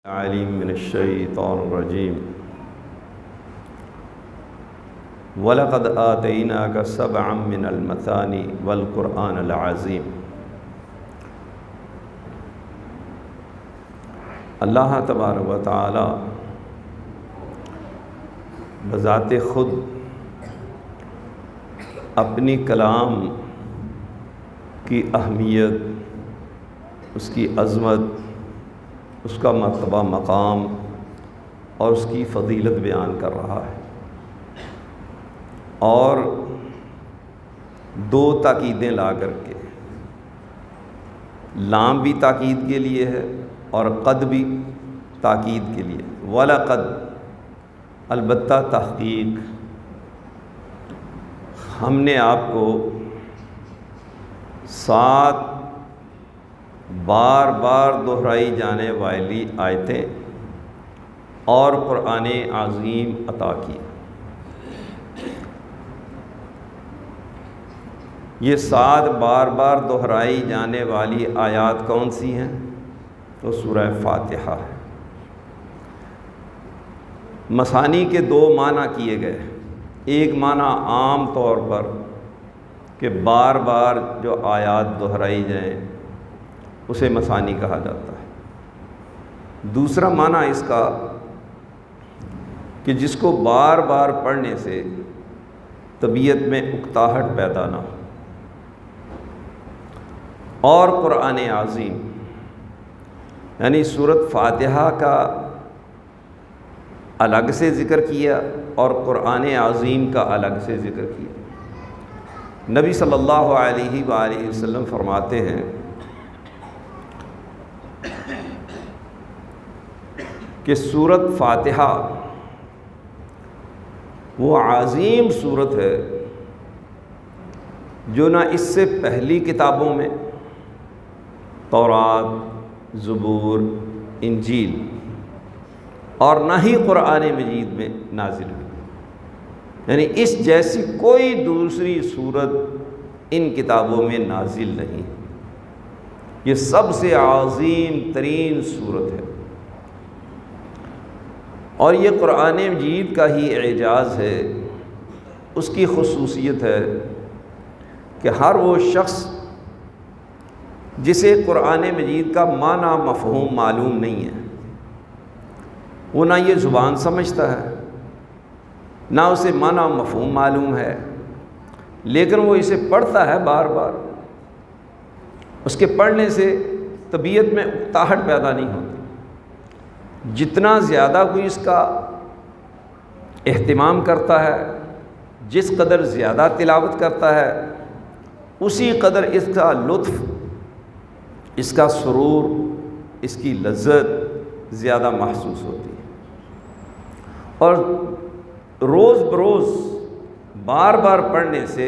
علیم من الشیطان الرجیم وَلَقَدْ آتَيْنَاكَ سَبْعًا مِّنَ الْمَثَانِي وَالْقُرْآنَ الْعَظِيمِ۔ اللہ تبارک و تعالی بذات خود اپنی کلام کی اہمیت، اس کی عظمت، اس کا مرتبہ مقام اور اس کی فضیلت بیان کر رہا ہے، اور دو تاکیدیں لا کر کے، لام بھی تاکید کے لیے ہے اور قد بھی تاکید کے لیے۔ وَلَقَدْ، البتہ تحقیق، ہم نے آپ کو 7 بار بار دہرائی جانے والی آیتیں اور قرآن عظیم عطا کی۔ یہ 7 بار بار دہرائی جانے والی آیات کون سی ہیں؟ تو سورہ فاتحہ ہے۔ مثانی کے 2 معنی کیے گئے۔ ایک معنی عام طور پر کہ بار بار جو آیات دہرائی جائیں اسے مثانی کہا جاتا ہے۔ دوسرا معنی اس کا کہ جس کو بار بار پڑھنے سے طبیعت میں اکتاہٹ پیدا نہ ہو۔ اور قرآن عظیم یعنی سورۃ فاتحہ کا الگ سے ذکر کیا اور قرآن عظیم کا الگ سے ذکر کیا۔ نبی صلی اللہ علیہ وآلہ وسلم فرماتے ہیں کہ سورۃ فاتحہ وہ عظیم سورت ہے جو نہ اس سے پہلی کتابوں میں تورات، زبور، انجیل اور نہ ہی قرآن مجید میں نازل ہوئی، یعنی اس جیسی کوئی دوسری سورت ان کتابوں میں نازل نہیں۔ یہ سب سے عظیم ترین سورت ہے، اور یہ قرآن مجید کا ہی اعجاز ہے، اس کی خصوصیت ہے کہ ہر وہ شخص جسے قرآن مجید کا معنی مفہوم معلوم نہیں ہے، وہ نہ یہ زبان سمجھتا ہے، نہ اسے معنی مفہوم معلوم ہے، لیکن وہ اسے پڑھتا ہے بار بار۔ اس کے پڑھنے سے طبیعت میں اکتاہٹ پیدا نہیں ہوتی۔ جتنا زیادہ کوئی اس کا اہتمام کرتا ہے، جس قدر زیادہ تلاوت کرتا ہے، اسی قدر اس کا لطف، اس کا سرور، اس کی لذت زیادہ محسوس ہوتی ہے، اور روز بروز بار بار پڑھنے سے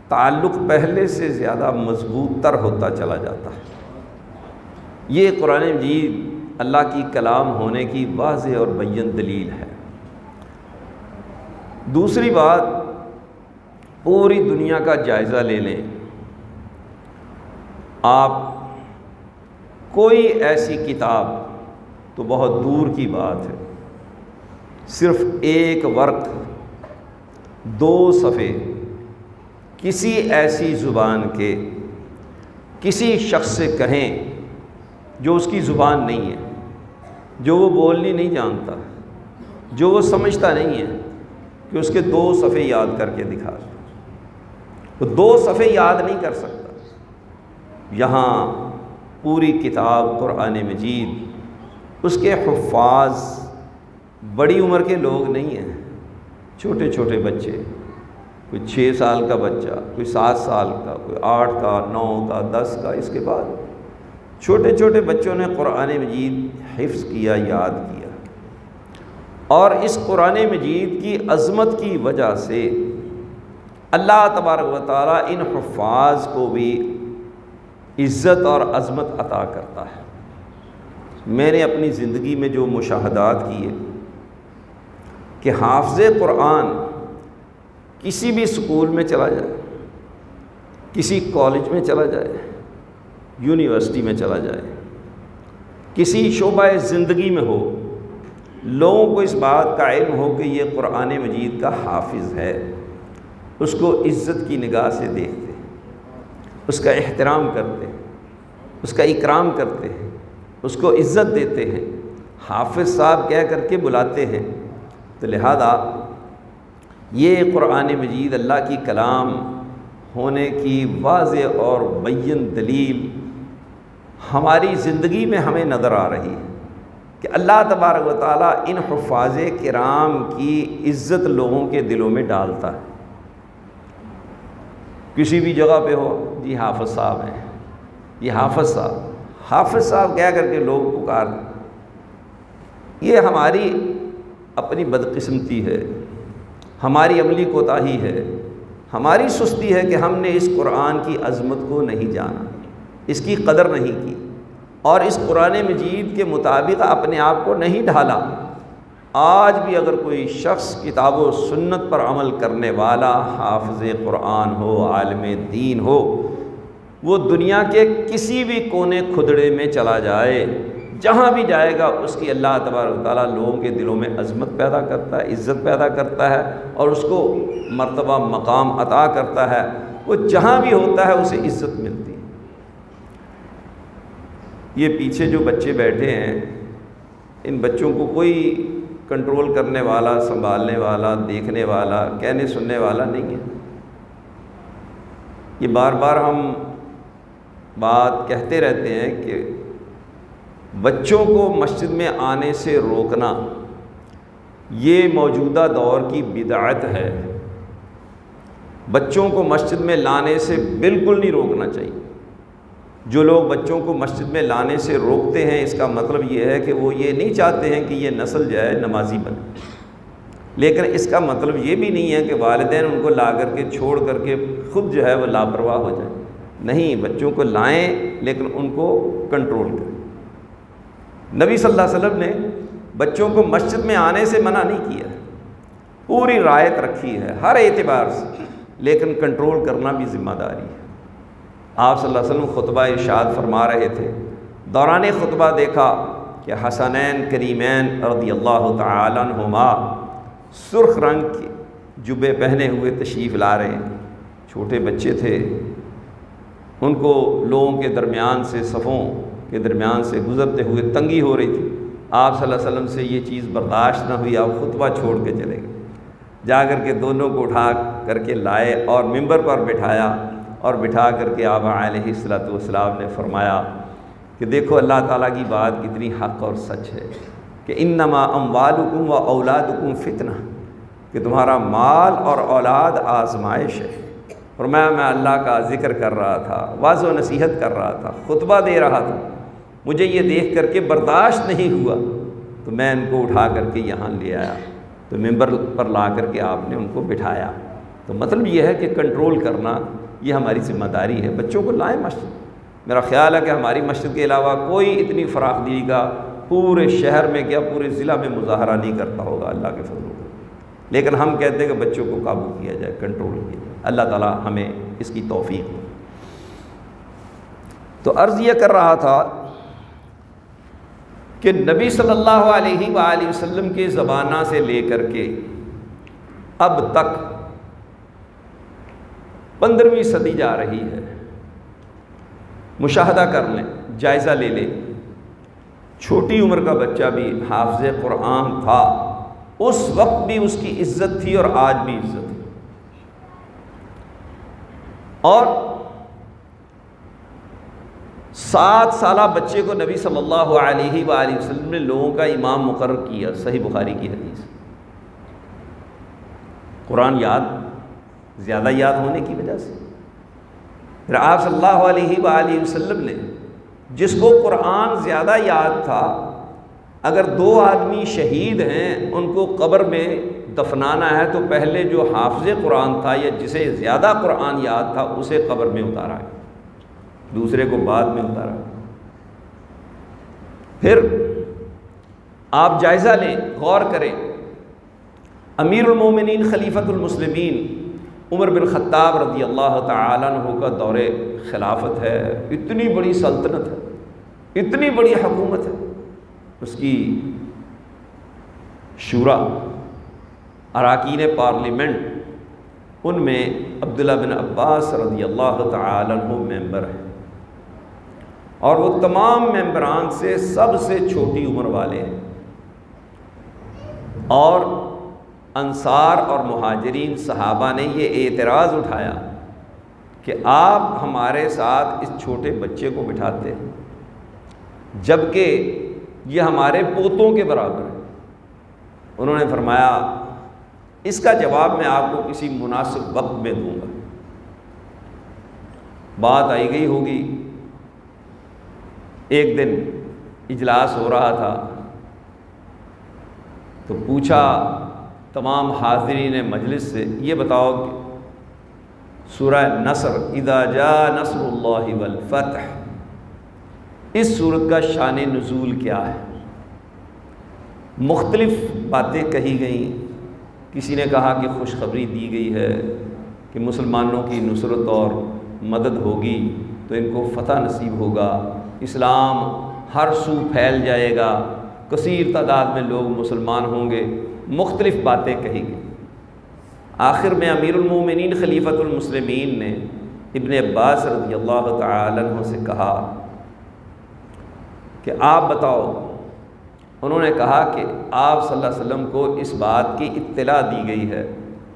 تعلق پہلے سے زیادہ مضبوط تر ہوتا چلا جاتا ہے۔ یہ قرآن مجید اللہ کی کلام ہونے کی واضح اور بین دلیل ہے۔ دوسری بات، پوری دنیا کا جائزہ لے لیں، آپ کوئی ایسی کتاب تو بہت دور کی بات ہے، صرف ایک ورق 2 صفحے کسی ایسی زبان کے کسی شخص سے کہیں جو اس کی زبان نہیں ہے، جو وہ بولنی نہیں جانتا، جو وہ سمجھتا نہیں ہے، کہ اس کے 2 صفحے یاد کر کے دکھا دیں، وہ 2 صفحے یاد نہیں کر سکتا۔ یہاں پوری کتاب قرآن مجید، اس کے حفاظ بڑی عمر کے لوگ نہیں ہیں، چھوٹے چھوٹے بچے، کوئی 6 سال کا بچہ، کوئی 7 سال کا، کوئی 8 کا، 9 کا، 10 کا۔ اس کے بعد چھوٹے چھوٹے بچوں نے قرآن مجید حفظ کیا، یاد کیا، اور اس قرآن مجید کی عظمت کی وجہ سے اللہ تبارک و تعالیٰ ان حفاظ کو بھی عزت اور عظمت عطا کرتا ہے۔ میں نے اپنی زندگی میں جو مشاہدات کیے کہ حافظ قرآن کسی بھی اسکول میں چلا جائے، کسی کالج میں چلا جائے، یونیورسٹی میں چلا جائے، کسی شعبہ زندگی میں ہو، لوگوں کو اس بات کا علم ہو کہ یہ قرآن مجید کا حافظ ہے، اس کو عزت کی نگاہ سے دیکھتے ہیں، اس کا احترام کرتے ہیں، اس کا اکرام کرتے ہیں، اس کو عزت دیتے ہیں، حافظ صاحب کہہ کر کے بلاتے ہیں۔ تو لہذا یہ قرآن مجید اللہ کی کلام ہونے کی واضح اور بین دلیل ہماری زندگی میں ہمیں نظر آ رہی ہے کہ اللہ تبارک و تعالیٰ ان حفاظ کرام کی عزت لوگوں کے دلوں میں ڈالتا ہے۔ کسی بھی جگہ پہ ہو، جی حافظ صاحب ہیں، یہ حافظ صاحب کہہ کر کے لوگ پکار، یہ ہماری اپنی بدقسمتی ہے، ہماری عملی کوتاہی ہے، ہماری سستی ہے کہ ہم نے اس قرآن کی عظمت کو نہیں جانا، اس کی قدر نہیں کی، اور اس قرآن مجید کے مطابق اپنے آپ کو نہیں ڈھالا۔ آج بھی اگر کوئی شخص کتاب و سنت پر عمل کرنے والا، حافظ قرآن ہو، عالم دین ہو، وہ دنیا کے کسی بھی کونے کھدڑے میں چلا جائے، جہاں بھی جائے گا اس کی اللہ تبارک و تعالیٰ لوگوں کے دلوں میں عظمت پیدا کرتا ہے، عزت پیدا کرتا ہے، اور اس کو مرتبہ مقام عطا کرتا ہے۔ وہ جہاں بھی ہوتا ہے اسے عزت ملتی ہے۔ یہ پیچھے جو بچے بیٹھے ہیں، ان بچوں کو کوئی کنٹرول کرنے والا، سنبھالنے والا، دیکھنے والا، کہنے سننے والا نہیں ہے۔ یہ بار بار ہم بات کہتے رہتے ہیں کہ بچوں کو مسجد میں آنے سے روکنا یہ موجودہ دور کی بدعت ہے۔ بچوں کو مسجد میں لانے سے بالکل نہیں روکنا چاہیے۔ جو لوگ بچوں کو مسجد میں لانے سے روکتے ہیں، اس کا مطلب یہ ہے کہ وہ یہ نہیں چاہتے ہیں کہ یہ نسل جو ہے نمازی بنے، لیکن اس کا مطلب یہ بھی نہیں ہے کہ والدین ان کو لا کر کے چھوڑ کر کے خود جو ہے وہ لاپرواہ ہو جائیں۔ نہیں، بچوں کو لائیں لیکن ان کو کنٹرول کریں۔ نبی صلی اللہ علیہ وسلم نے بچوں کو مسجد میں آنے سے منع نہیں کیا، پوری رعایت رکھی ہے ہر اعتبار سے، لیکن کنٹرول کرنا بھی ذمہ داری ہے۔ آپ صلی اللہ علیہ وسلم خطبہ ارشاد فرما رہے تھے، دوران خطبہ دیکھا کہ حسنین کریمین رضی اللہ تعالی عنہما سرخ رنگ کے جبے پہنے ہوئے تشریف لا رہے ہیں۔ چھوٹے بچے تھے، ان کو لوگوں کے درمیان سے، صفوں کے درمیان سے گزرتے ہوئے تنگی ہو رہی تھی۔ آپ صلی اللہ علیہ وسلم سے یہ چیز برداشت نہ ہوئی، آپ خطبہ چھوڑ کے چلے گئے، جا کر کے دونوں کو اٹھا کر کے لائے اور ممبر پر بٹھایا، اور بٹھا کر کے آپ علیہ الصلوۃ والسلام نے فرمایا کہ دیکھو اللہ تعالیٰ کی بات کتنی حق اور سچ ہے کہ انما اموالکم و اولادکم فتنہ، کہ تمہارا مال اور اولاد آزمائش ہے۔ فرمایا میں اللہ کا ذکر کر رہا تھا، واعظ و نصیحت کر رہا تھا، خطبہ دے رہا تھا، مجھے یہ دیکھ کر کے برداشت نہیں ہوا تو میں ان کو اٹھا کر کے یہاں لے آیا، تو ممبر پر لا کر کے آپ نے ان کو بٹھایا۔ تو مطلب یہ ہے کہ کنٹرول کرنا یہ ہماری ذمہ داری ہے۔ بچوں کو لائیں مسجد۔ میرا خیال ہے کہ ہماری مسجد کے علاوہ کوئی اتنی فراخ دلی کا پورے شہر میں کیا پورے ضلع میں مظاہرہ نہیں کرتا ہوگا اللہ کے فضل سے، لیکن ہم کہتے ہیں کہ بچوں کو قابو کیا جائے، کنٹرول کیا جائے۔ اللہ تعالیٰ ہمیں اس کی توفیق دے۔ تو عرض یہ کر رہا تھا کہ نبی صلی اللہ علیہ وآلہ وسلم کے زمانہ سے لے کر کے اب تک 15ویں صدی جا رہی ہے، مشاہدہ کر لیں، جائزہ لے لیں، چھوٹی عمر کا بچہ بھی حافظ قرآن تھا، اس وقت بھی اس کی عزت تھی اور آج بھی عزت ہے۔ اور 7 سالہ بچے کو نبی صلی اللہ علیہ وآلہ وسلم نے لوگوں کا امام مقرر کیا، صحیح بخاری کی حدیث۔ قرآن زیادہ یاد ہونے کی وجہ سے پھر آپ صلی اللہ علیہ وآلہ وسلم نے جس کو قرآن زیادہ یاد تھا، اگر 2 آدمی شہید ہیں ان کو قبر میں دفنانا ہے تو پہلے جو حافظ قرآن تھا یا جسے زیادہ قرآن یاد تھا اسے قبر میں اتارا ہے، دوسرے کو بعد میں اتارا۔ پھر آپ جائزہ لیں، غور کریں، امیر المومنین خلیفۃ المسلمین عمر بن خطاب رضی اللہ تعالیٰ عنہ کا دور خلافت ہے، اتنی بڑی سلطنت ہے، اتنی بڑی حکومت ہے، اس کی شورا، اراکین پارلیمنٹ، ان میں عبداللہ بن عباس رضی اللہ تعالی عنہ ممبر ہیں، اور وہ تمام ممبران سے سب سے چھوٹی عمر والے ہیں، اور انصار اور مہاجرین صحابہ نے یہ اعتراض اٹھایا کہ آپ ہمارے ساتھ اس چھوٹے بچے کو بٹھاتے ہیں جبکہ یہ ہمارے پوتوں کے برابر ہے۔ انہوں نے فرمایا اس کا جواب میں آپ کو کسی مناسب وقت میں دوں گا۔ بات آئی گئی ہوگی، ایک دن اجلاس ہو رہا تھا تو پوچھا تمام حاضرین مجلس سے، یہ بتاؤ کہ سورہ نصر اذا جاء نصر اللہ والفتح، اس سورت کا شان نزول کیا ہے؟ مختلف باتیں کہی گئیں۔ کسی نے کہا کہ خوشخبری دی گئی ہے کہ مسلمانوں کی نصرت اور مدد ہوگی تو ان کو فتح نصیب ہوگا، اسلام ہر سو پھیل جائے گا، کثیر تعداد میں لوگ مسلمان ہوں گے، مختلف باتیں کہی گئی۔ آخر میں امیر المومنین خلیفۃ المسلمین نے ابن عباس رضی اللہ تعالی عنہ سے کہا کہ آپ بتاؤ۔ انہوں نے کہا کہ آپ صلی اللہ علیہ وسلم کو اس بات کی اطلاع دی گئی ہے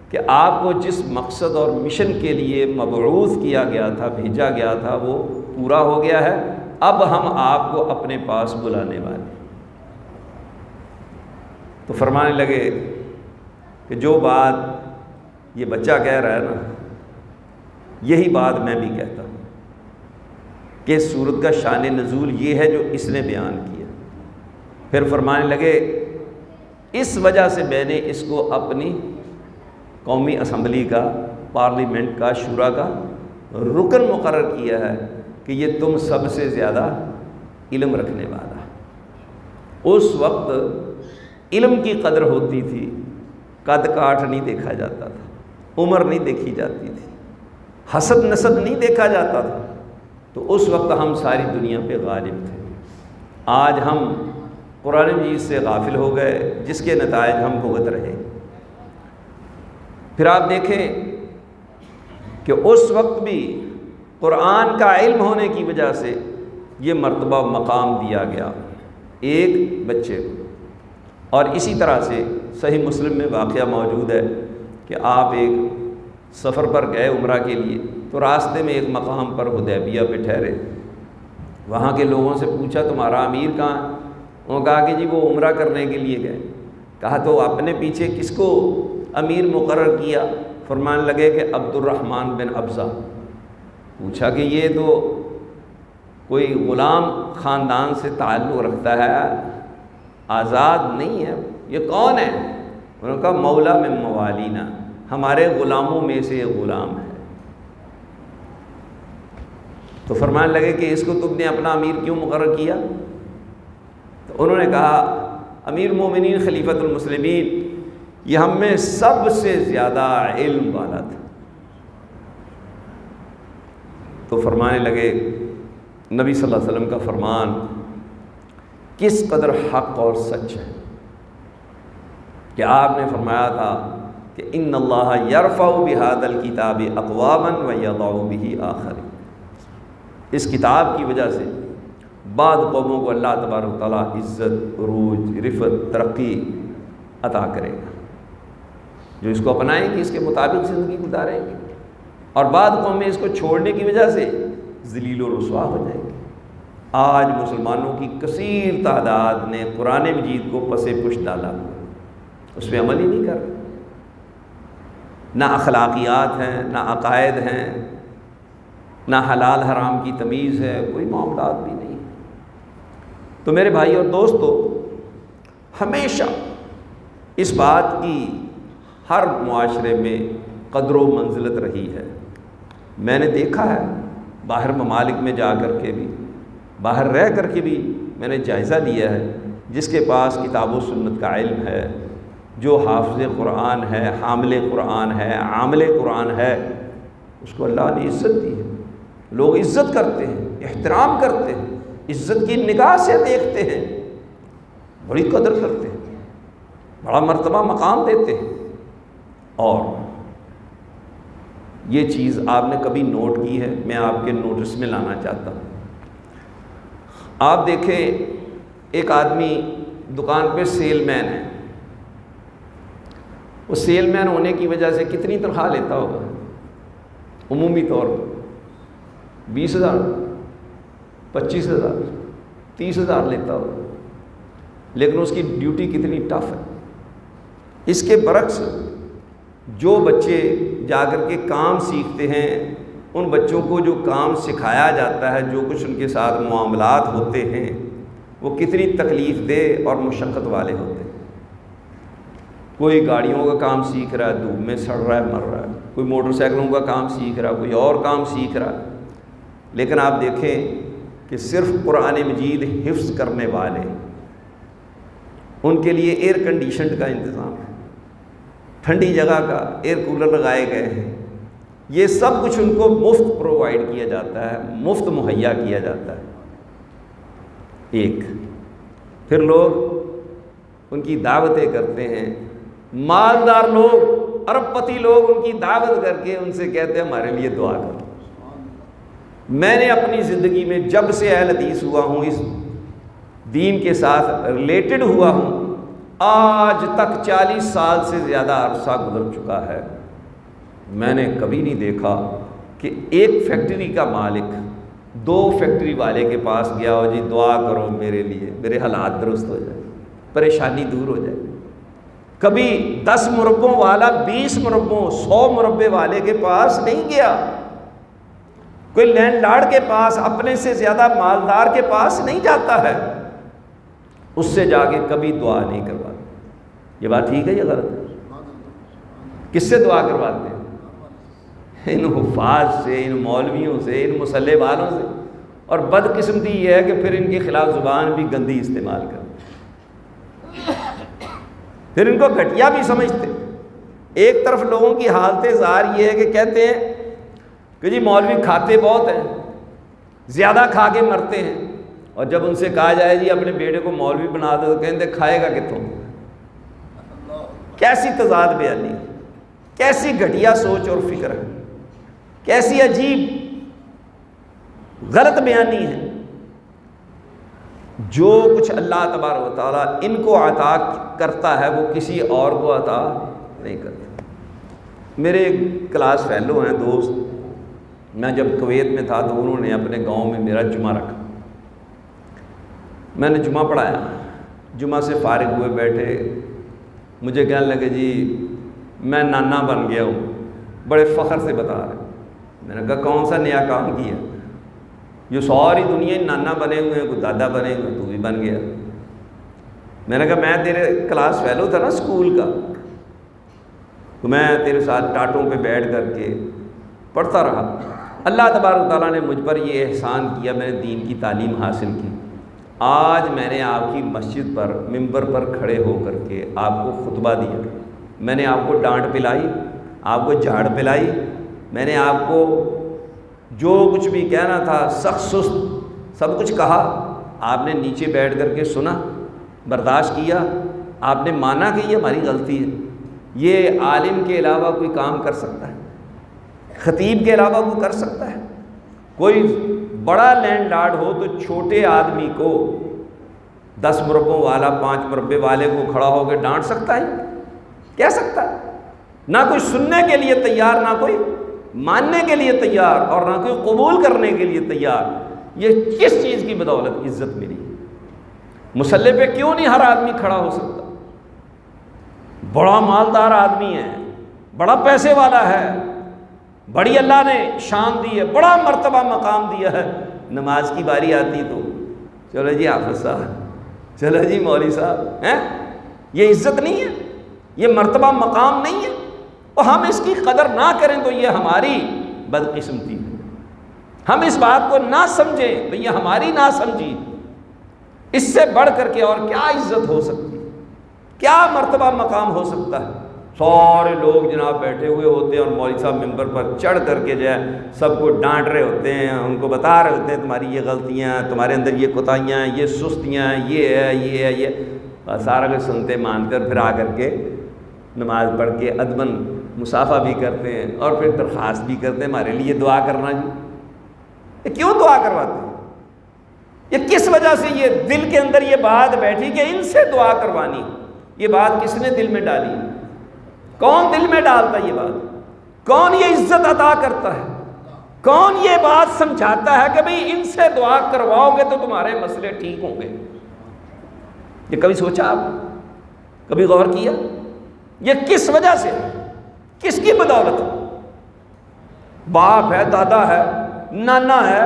کہ آپ کو جس مقصد اور مشن کے لیے مبعوث کیا گیا تھا، بھیجا گیا تھا، وہ پورا ہو گیا ہے، اب ہم آپ کو اپنے پاس بلانے والے ہیں۔ تو فرمانے لگے کہ جو بات یہ بچہ کہہ رہا ہے نا، یہی بات میں بھی کہتا ہوں کہ اس سورت کا شان نزول یہ ہے جو اس نے بیان کیا۔ پھر فرمانے لگے اس وجہ سے میں نے اس کو اپنی قومی اسمبلی کا، پارلیمنٹ کا، شورا کا رکن مقرر کیا ہے کہ یہ تم سب سے زیادہ علم رکھنے والا ہے۔ اس وقت علم کی قدر ہوتی تھی، قد کاٹھ نہیں دیکھا جاتا تھا، عمر نہیں دیکھی جاتی تھی، حسد نسب نہیں دیکھا جاتا تھا، تو اس وقت ہم ساری دنیا پہ غالب تھے۔ آج ہم قرآن مجید سے غافل ہو گئے، جس کے نتائج ہم بھگت رہے۔ پھر آپ دیکھیں کہ اس وقت بھی قرآن کا علم ہونے کی وجہ سے یہ مرتبہ مقام دیا گیا ایک بچے کو۔ اور اسی طرح سے صحیح مسلم میں واقعہ موجود ہے کہ آپ ایک سفر پر گئے عمرہ کے لیے، تو راستے میں ایک مقام پر حدیبیہ پہ ٹھہرے، وہاں کے لوگوں سے پوچھا تمہارا امیر کہاں ہے؟ انہوں نے کہا کہ جی وہ عمرہ کرنے کے لیے گئے۔ کہا تو اپنے پیچھے کس کو امیر مقرر کیا؟ فرمانے لگے کہ عبد الرحمن بن ابزہ۔ پوچھا کہ یہ تو کوئی غلام خاندان سے تعلق رکھتا ہے، آزاد نہیں ہے، یہ کون ہے؟ انہوں نے کہا مولا من موالینا، ہمارے غلاموں میں سے یہ غلام ہے۔ تو فرمانے لگے کہ اس کو تم نے اپنا امیر کیوں مقرر کیا؟ تو انہوں نے کہا امیر مومنین خلیفۃ المسلمین یہ ہم میں سب سے زیادہ علم والا تھا۔ تو فرمانے لگے نبی صلی اللہ علیہ وسلم کا فرمان کس قدر حق اور سچ ہے کہ آپ نے فرمایا تھا کہ ان اللہ یرفع بہذا الکتاب اقواما ویضع بہ آخرین، اس کتاب کی وجہ سے بعض قوموں کو اللہ تبارک و تعالیٰ عزت، عروج، رفعت، ترقی عطا کرے گا، جو اس کو اپنائیں گی، اس کے مطابق زندگی گزاریں گی، اور بعض قومیں اس کو چھوڑنے کی وجہ سے ذلیل و رسوا ہو جائیں گی۔ آج مسلمانوں کی کثیر تعداد نے قرآن مجید کو پس پشت ڈالا، اس پہ عمل ہی نہیں کر رہے، نہ اخلاقیات ہیں، نہ عقائد ہیں، نہ حلال حرام کی تمیز ہے، کوئی معاملات بھی نہیں۔ تو میرے بھائی اور دوستو، ہمیشہ اس بات کی ہر معاشرے میں قدر و منزلت رہی ہے۔ میں نے دیکھا ہے باہر ممالک میں جا کر کے بھی، باہر رہ کر کے بھی میں نے جائزہ لیا ہے، جس کے پاس کتاب و سنت کا علم ہے، جو حافظ قرآن ہے، حامل قرآن ہے، عامل قرآن ہے، اس کو اللہ نے عزت دی ہے، لوگ عزت کرتے ہیں، احترام کرتے ہیں، عزت کی نگاہ سے دیکھتے ہیں، بڑی قدر کرتے ہیں، بڑا مرتبہ مقام دیتے ہیں. اور یہ چیز آپ نے کبھی نوٹ کی ہے؟ میں آپ کے نوٹس میں لانا چاہتا ہوں. آپ دیکھیں ایک آدمی دکان پہ سیل مین ہے، وہ سیل مین ہونے کی وجہ سے کتنی تنخواہ لیتا ہوگا؟ عمومی طور پر 20,000 25,000 30,000 لیتا ہوگا، لیکن اس کی ڈیوٹی کتنی ٹف ہے. اس کے برعکس جو بچے جا کر کے کام سیکھتے ہیں، ان بچوں کو جو کام سکھایا جاتا ہے، جو کچھ ان کے ساتھ معاملات ہوتے ہیں، وہ کتنی تکلیف دہ اور مشقت والے ہوتے ہیں. کوئی گاڑیوں کا کام سیکھ رہا ہے، دھوپ میں سڑ رہا ہے، مر رہا ہے. کوئی موٹر سائیکلوں کا کام سیکھ رہا ہے، کوئی اور کام سیکھ رہا ہے. لیکن آپ دیکھیں کہ صرف قرآن مجید حفظ کرنے والے، ان کے لیے ایئر کنڈیشنڈ کا انتظام ہے، ٹھنڈی جگہ کا ایئر کولر لگائے گئے ہیں. یہ سب کچھ ان کو مفت پرووائڈ کیا جاتا ہے، مفت مہیا کیا جاتا ہے. ایک پھر لوگ ان کی دعوتیں کرتے ہیں، مالدار لوگ، ارب پتی لوگ ان کی دعوت کر کے ان سے کہتے ہیں ہمارے لیے دعا کرو. میں نے اپنی زندگی میں جب سے اہل حدیث ہوا ہوں، اس دین کے ساتھ ریلیٹڈ ہوا ہوں، آج تک 40 سال سے زیادہ عرصہ گزر چکا ہے، میں نے کبھی نہیں دیکھا کہ ایک فیکٹری کا مالک 2 فیکٹری والے کے پاس گیا ہو، جی دعا کرو میرے لیے، میرے حالات درست ہو جائے، پریشانی دور ہو جائے. کبھی 10 مربوں والا 20 مربوں 100 مربے والے کے پاس نہیں گیا. کوئی لینڈ لارڈ کے پاس، اپنے سے زیادہ مالدار کے پاس نہیں جاتا ہے، اس سے جا کے کبھی دعا نہیں کرواتا. یہ بات ٹھیک ہے یا غلط ہے؟ کس سے دعا کرواتے ہیں؟ ان حفاظ سے، ان مولویوں سے، ان مسلح والوں سے. اور بدقسمتی یہ ہے کہ پھر ان کے خلاف زبان بھی گندی استعمال کرتے، پھر ان کو گھٹیا بھی سمجھتے. ایک طرف لوگوں کی حالت ظاہر یہ ہے کہ کہتے ہیں کہ جی مولوی کھاتے بہت ہیں، زیادہ کھا کے مرتے ہیں، اور جب ان سے کہا جائے جی اپنے بیٹے کو مولوی بنا دو تو کہتے کھائے گا کتوں. کیسی تضاد بیانی، کیسی گھٹیا سوچ اور فکر ہے، کیسی عجیب غلط بیانی ہے. جو کچھ اللہ تبارک و تعالیٰ ان کو عطا کرتا ہے وہ کسی اور کو عطا نہیں کرتا. میرے کلاس فیلو ہیں دوست، میں جب کویت میں تھا تو انہوں نے اپنے گاؤں میں میرا جمعہ رکھا. میں نے جمعہ پڑھایا، جمعہ سے فارغ ہوئے بیٹھے، مجھے کہنے لگے جی میں نانا بن گیا ہوں، بڑے فخر سے بتا رہے. میں نے کہا کون سا نیا کام کیا؟ جو ساری دنیا نانا بنے ہوئے ہیں، کوئی دادا بنے ہوئے، تو بھی بن گیا. میں نے کہا میں تیرے کلاس فیلو تھا نا اسکول کا، تو میں تیرے ساتھ ٹاٹوں پہ بیٹھ کر کے پڑھتا رہا. اللہ تبارک و تعالیٰ نے مجھ پر یہ احسان کیا، میں نے دین کی تعلیم حاصل کی. آج میں نے آپ کی مسجد پر ممبر پر کھڑے ہو کر کے آپ کو خطبہ دیا، میں نے آپ کو ڈانٹ پلائی، آپ کو جھاڑ پلائی، میں نے آپ کو جو کچھ بھی کہنا تھا سخت سست سب کچھ کہا. آپ نے نیچے بیٹھ کر کے سنا، برداشت کیا، آپ نے مانا کہ یہ ہماری غلطی ہے. یہ عالم کے علاوہ کوئی کام کر سکتا ہے؟ خطیب کے علاوہ کوئی کر سکتا ہے؟ کوئی بڑا لینڈ لارڈ ہو تو چھوٹے آدمی کو 10 مربوں والا 5 مربے والے کو کھڑا ہو کے ڈانٹ سکتا ہے؟ کہہ سکتا ہے؟ نہ کوئی سننے کے لیے تیار، نہ کوئی ماننے کے لیے تیار، اور نہ کوئی قبول کرنے کے لیے تیار. یہ کس چیز کی بدولت عزت ملی؟ مسلح پہ کیوں نہیں ہر آدمی کھڑا ہو سکتا؟ بڑا مالدار آدمی ہے، بڑا پیسے والا ہے، بڑی اللہ نے شان دی ہے، بڑا مرتبہ مقام دیا ہے، نماز کی باری آتی تو چلو جی حافظ صاحب، چلو جی مولوی صاحب ہیں. یہ عزت نہیں ہے، یہ مرتبہ مقام نہیں ہے. اور ہم اس کی قدر نہ کریں تو یہ ہماری بدقسمتی ہے. ہم اس بات کو نہ سمجھیں تو یہ ہماری نہ سمجھی. اس سے بڑھ کر کے اور کیا عزت ہو سکتی ہے، کیا مرتبہ مقام ہو سکتا ہے؟ سارے لوگ جناب بیٹھے ہوئے ہوتے ہیں اور مولوی صاحب ممبر پر چڑھ کر کے جو ہے سب کو ڈانٹ رہے ہوتے ہیں، ان کو بتا رہے ہوتے ہیں تمہاری یہ غلطیاں، تمہارے اندر یہ کوتاہیاں ہیں، یہ سستیاں ہیں، یہ ہے یہ ہے یہ. اور سارا کچھ سنتے مانتے اور پھر آ کر کے نماز پڑھ کے ادباً مصافحہ بھی کرتے ہیں اور پھر درخواست بھی کرتے ہیں ہمارے لیے دعا کرنا جی. یہ کیوں دعا کرواتے ہیں؟ یہ کس وجہ سے یہ دل کے اندر یہ بات بیٹھی کہ ان سے دعا کروانی؟ یہ بات کس نے دل میں ڈالی؟ کون دل میں ڈالتا ہے یہ بات؟ کون یہ عزت عطا کرتا ہے؟ کون یہ بات سمجھاتا ہے کہ بھئی ان سے دعا کرواؤ گے تو تمہارے مسئلے ٹھیک ہوں گے؟ یہ کبھی سوچا آپ؟ کبھی غور کیا؟ یہ کس وجہ سے؟ کس کی بدولت؟ باپ ہے، دادا ہے، نانا ہے،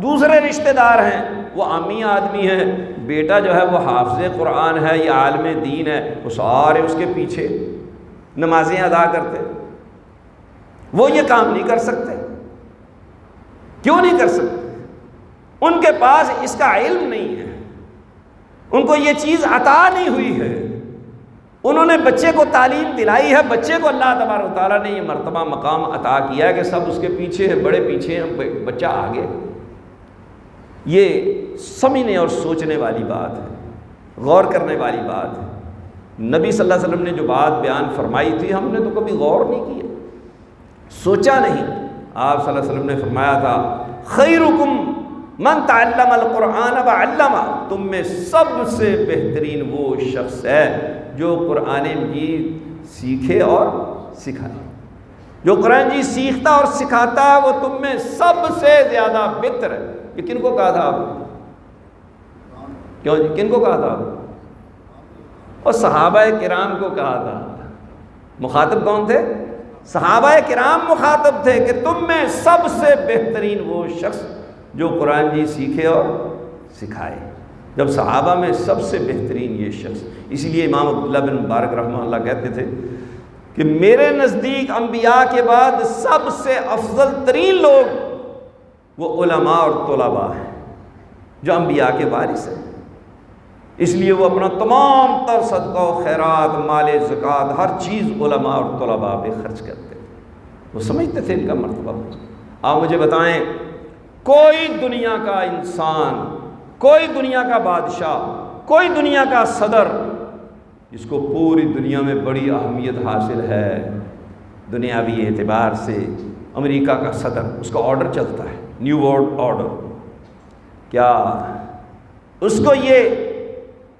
دوسرے رشتہ دار ہیں، وہ عامی آدمی ہیں، بیٹا جو ہے وہ حافظ قرآن ہے یا عالم دین ہے، وہ سارے اس کے پیچھے نمازیں ادا کرتے. وہ یہ کام نہیں کر سکتے. کیوں نہیں کر سکتے؟ ان کے پاس اس کا علم نہیں ہے، ان کو یہ چیز عطا نہیں ہوئی ہے. انہوں نے بچے کو تعلیم دلائی ہے، بچے کو اللہ تبارک و تعالیٰ نے یہ مرتبہ مقام عطا کیا ہے کہ سب اس کے پیچھے ہیں، بڑے پیچھے ہیں، بچہ آگے. یہ سمجھنے اور سوچنے والی بات ہے، غور کرنے والی بات ہے. نبی صلی اللہ علیہ وسلم نے جو بات بیان فرمائی تھی ہم نے تو کبھی غور نہیں کیا، سوچا نہیں. آپ صلی اللہ علیہ وسلم نے فرمایا تھا خیرکم من تعلم القرآن وعلمہ، تم میں سب سے بہترین وہ شخص ہے جو قرآن مجید سیکھے اور سکھائے. جو قرآن مجید سیکھتا اور سکھاتا ہے وہ تم میں سب سے زیادہ بہتر ہے. یہ کن کو کہا تھا آپ؟ کیوں جی کن کو کہا تھا آپ؟ اور صحابہ کرام کو کہا تھا. مخاطب کون تھے؟ صحابہ کرام مخاطب تھے کہ تم میں سب سے بہترین وہ شخص جو قرآن جی سیکھے اور سکھائے. جب صحابہ میں سب سے بہترین یہ شخص، اسی لیے امام عبداللہ بن مبارک رحمہ اللہ کہتے تھے کہ میرے نزدیک انبیاء کے بعد سب سے افضل ترین لوگ وہ علماء اور طلباء ہیں جو انبیاء کے وارث ہیں. اس لیے وہ اپنا تمام تر صدقہ و خیرات، مال زکوٰۃ، ہر چیز علماء اور طلباء پہ خرچ کرتے تھے. وہ سمجھتے تھے ان کا مرتبہ. آپ مجھے بتائیں کوئی دنیا کا انسان، کوئی دنیا کا بادشاہ، کوئی دنیا کا صدر جس کو پوری دنیا میں بڑی اہمیت حاصل ہے دنیاوی اعتبار سے، امریکہ کا صدر، اس کا آرڈر چلتا ہے نیو ورلڈ آرڈر، کیا اس کو یہ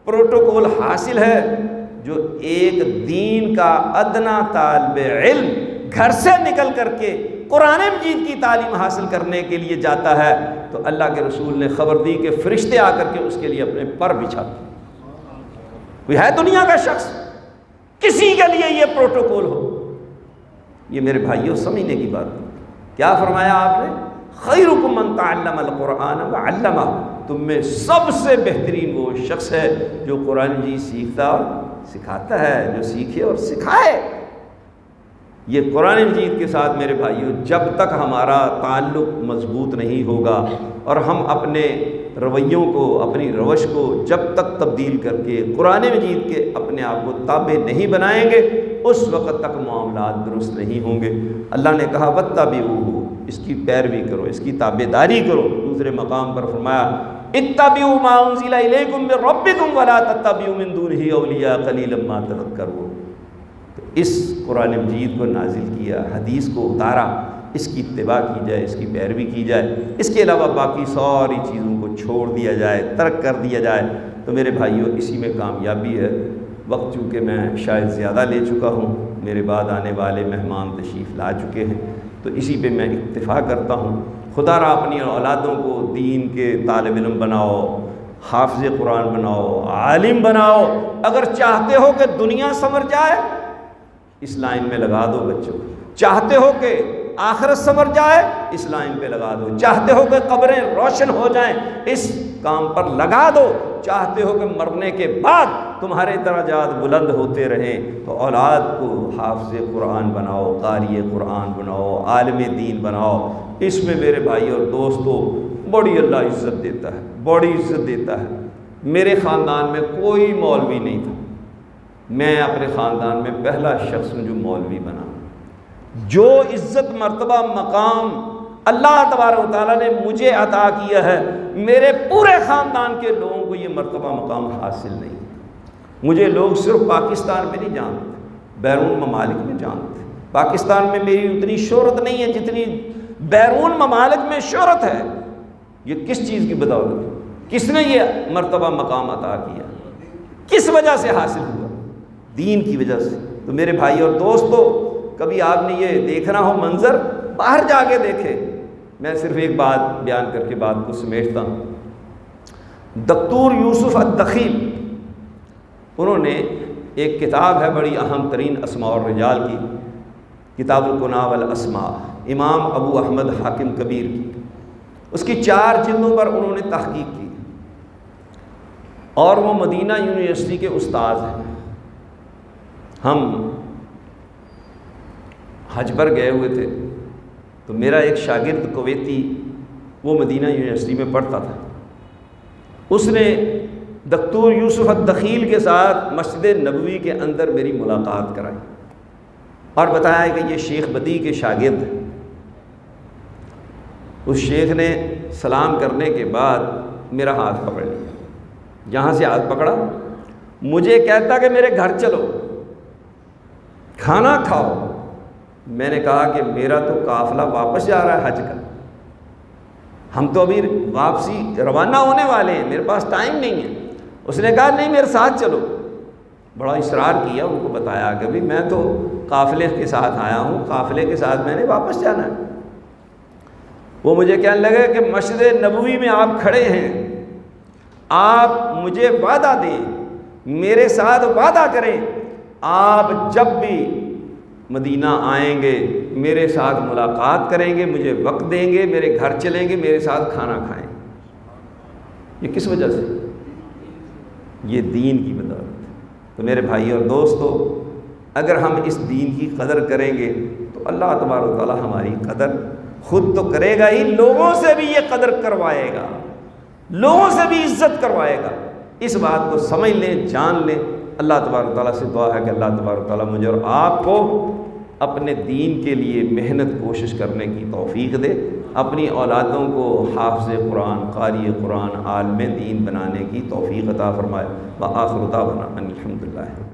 پروٹوکول حاصل ہے جو ایک دین کا ادنا طالب علم گھر سے نکل کر کے قرآن مجید کی تعلیم حاصل کرنے کے لیے جاتا ہے تو اللہ کے رسول نے خبر دی کہ فرشتے آ کر کے اس کے لیے اپنے پر بچھاتے. کوئی ہے دنیا کا شخص کسی کے لیے یہ پروٹوکول ہو؟ یہ میرے بھائیوں سمجھنے کی بات. کیا فرمایا آپ نے؟ خیرکم من تعلم القرآن وعلمہ، تم میں سب سے بہترین وہ شخص ہے جو قرآن جی سیکھتا اور سکھاتا ہے، جو سیکھے اور سکھائے. یہ قرآن مجید کے ساتھ میرے بھائیوں جب تک ہمارا تعلق مضبوط نہیں ہوگا اور ہم اپنے رویوں کو، اپنی روش کو جب تک تبدیل کر کے قرآن مجید کے اپنے آپ کو تابع نہیں بنائیں گے اس وقت تک معاملات درست نہیں ہوں گے. اللہ نے کہا واتبعوہ، اس کی پیروی کرو، اس کی تابع داری کرو. دوسرے مقام پر فرمایا اتبعوا ما انزل الیکم من ربکم ولا تتبعوا من دونہ اولیاء قلیلا ما تذکرون. تو اس قرآن مجید کو نازل کیا، حدیث کو اتارا، اس کی اتباع کی جائے، اس کی پیروی کی جائے، اس کے علاوہ باقی ساری چیزوں کو چھوڑ دیا جائے، ترک کر دیا جائے. تو میرے بھائیوں اسی میں کامیابی ہے. وقت چونکہ میں شاید زیادہ لے چکا ہوں، میرے بعد آنے والے مہمان تشریف لا چکے ہیں، تو اسی پہ میں اکتفا کرتا ہوں. خدا را اپنی اولادوں کو دین کے طالب علم بناؤ، حافظ قرآن بناؤ، عالم بناؤ. اگر چاہتے ہو کہ دنیا سنور جائے اس لائن میں لگا دو بچوں. چاہتے ہو کہ آخرت سنور جائے اس لائن پہ لگا دو. چاہتے ہو کہ قبریں روشن ہو جائیں اس کام پر لگا دو. چاہتے ہو کہ مرنے کے بعد تمہارے درجات بلند ہوتے رہیں تو اولاد کو حافظ قرآن بناؤ، قاری قرآن بناؤ، عالم دین بناؤ. اس میں میرے بھائی اور دوستو بڑی اللہ عزت دیتا ہے، بڑی عزت دیتا ہے. میرے خاندان میں کوئی مولوی نہیں تھا، میں اپنے خاندان میں پہلا شخص ہوں جو مولوی بنا. جو عزت مرتبہ مقام اللہ تبارک و تعالیٰ نے مجھے عطا کیا ہے، میرے پورے خاندان کے لوگوں کو یہ مرتبہ مقام حاصل نہیں. مجھے لوگ صرف پاکستان میں نہیں جانتے، بیرون ممالک میں جانتے۔ پاکستان میں میری اتنی شہرت نہیں ہے جتنی بیرون ممالک میں شہرت ہے۔ یہ کس چیز کی بدولت ہے؟ کس نے یہ مرتبہ مقام عطا کیا؟ کس وجہ سے حاصل ہوا؟ دین کی وجہ سے۔ تو میرے بھائی اور دوستو، کبھی آپ نے یہ دیکھنا ہو منظر، باہر جا کے دیکھے۔ میں صرف ایک بات بیان کر کے بات کو سمیٹتا ہوں۔ دکتور یوسف الدخیل، انہوں نے ایک کتاب ہے بڑی اہم ترین اسماء الرجال کی، کتاب الکناء والاسماء، امام ابو احمد حاکم کبیر کی۔ اس کی 4 جلدوں پر انہوں نے تحقیق کی، اور وہ مدینہ یونیورسٹی کے استاد ہیں۔ ہم حج پر گئے ہوئے تھے، تو میرا ایک شاگرد کویتی، وہ مدینہ یونیورسٹی میں پڑھتا تھا، اس نے دکتور یوسف الدخیل کے ساتھ مسجد نبوی کے اندر میری ملاقات کرائی اور بتایا کہ یہ شیخ بدی کے شاگرد ہیں۔ اس شیخ نے سلام کرنے کے بعد میرا ہاتھ پکڑ لیا، جہاں سے ہاتھ پکڑا مجھے کہتا کہ میرے گھر چلو، کھانا کھاؤ۔ میں نے کہا کہ میرا تو قافلہ واپس جا رہا ہے حج کا، ہم تو ابھی واپسی روانہ ہونے والے ہیں، میرے پاس ٹائم نہیں ہے۔ اس نے کہا نہیں میرے ساتھ چلو۔ بڑا اصرار کیا، ان کو بتایا کہ بھی میں تو قافلے کے ساتھ آیا ہوں، قافلے کے ساتھ میں نے واپس جانا ہے۔ وہ مجھے کہنے لگے کہ مسجد نبوی میں آپ کھڑے ہیں، آپ مجھے وعدہ دیں، میرے ساتھ وعدہ کریں، آپ جب بھی مدینہ آئیں گے میرے ساتھ ملاقات کریں گے، مجھے وقت دیں گے، میرے گھر چلیں گے، میرے ساتھ کھانا کھائیں۔ یہ کس وجہ سے؟ یہ دین کی بدولت۔ تو میرے بھائی اور دوستو، اگر ہم اس دین کی قدر کریں گے تو اللہ تبارک و تعالیٰ ہماری قدر خود تو کرے گا ہی، لوگوں سے بھی یہ قدر کروائے گا، لوگوں سے بھی عزت کروائے گا۔ اس بات کو سمجھ لیں، جان لیں۔ اللہ تبارک و تعالیٰ سے دعا ہے کہ اللہ تبارک و تعالیٰ مجھے اور آپ کو اپنے دین کے لیے محنت کوشش کرنے کی توفیق دے، اپنی اولادوں کو حافظ قرآن، قاری قرآن، عالم دین بنانے کی توفیق عطا فرمائے۔ وآخر دعوانا ان الحمدللہ۔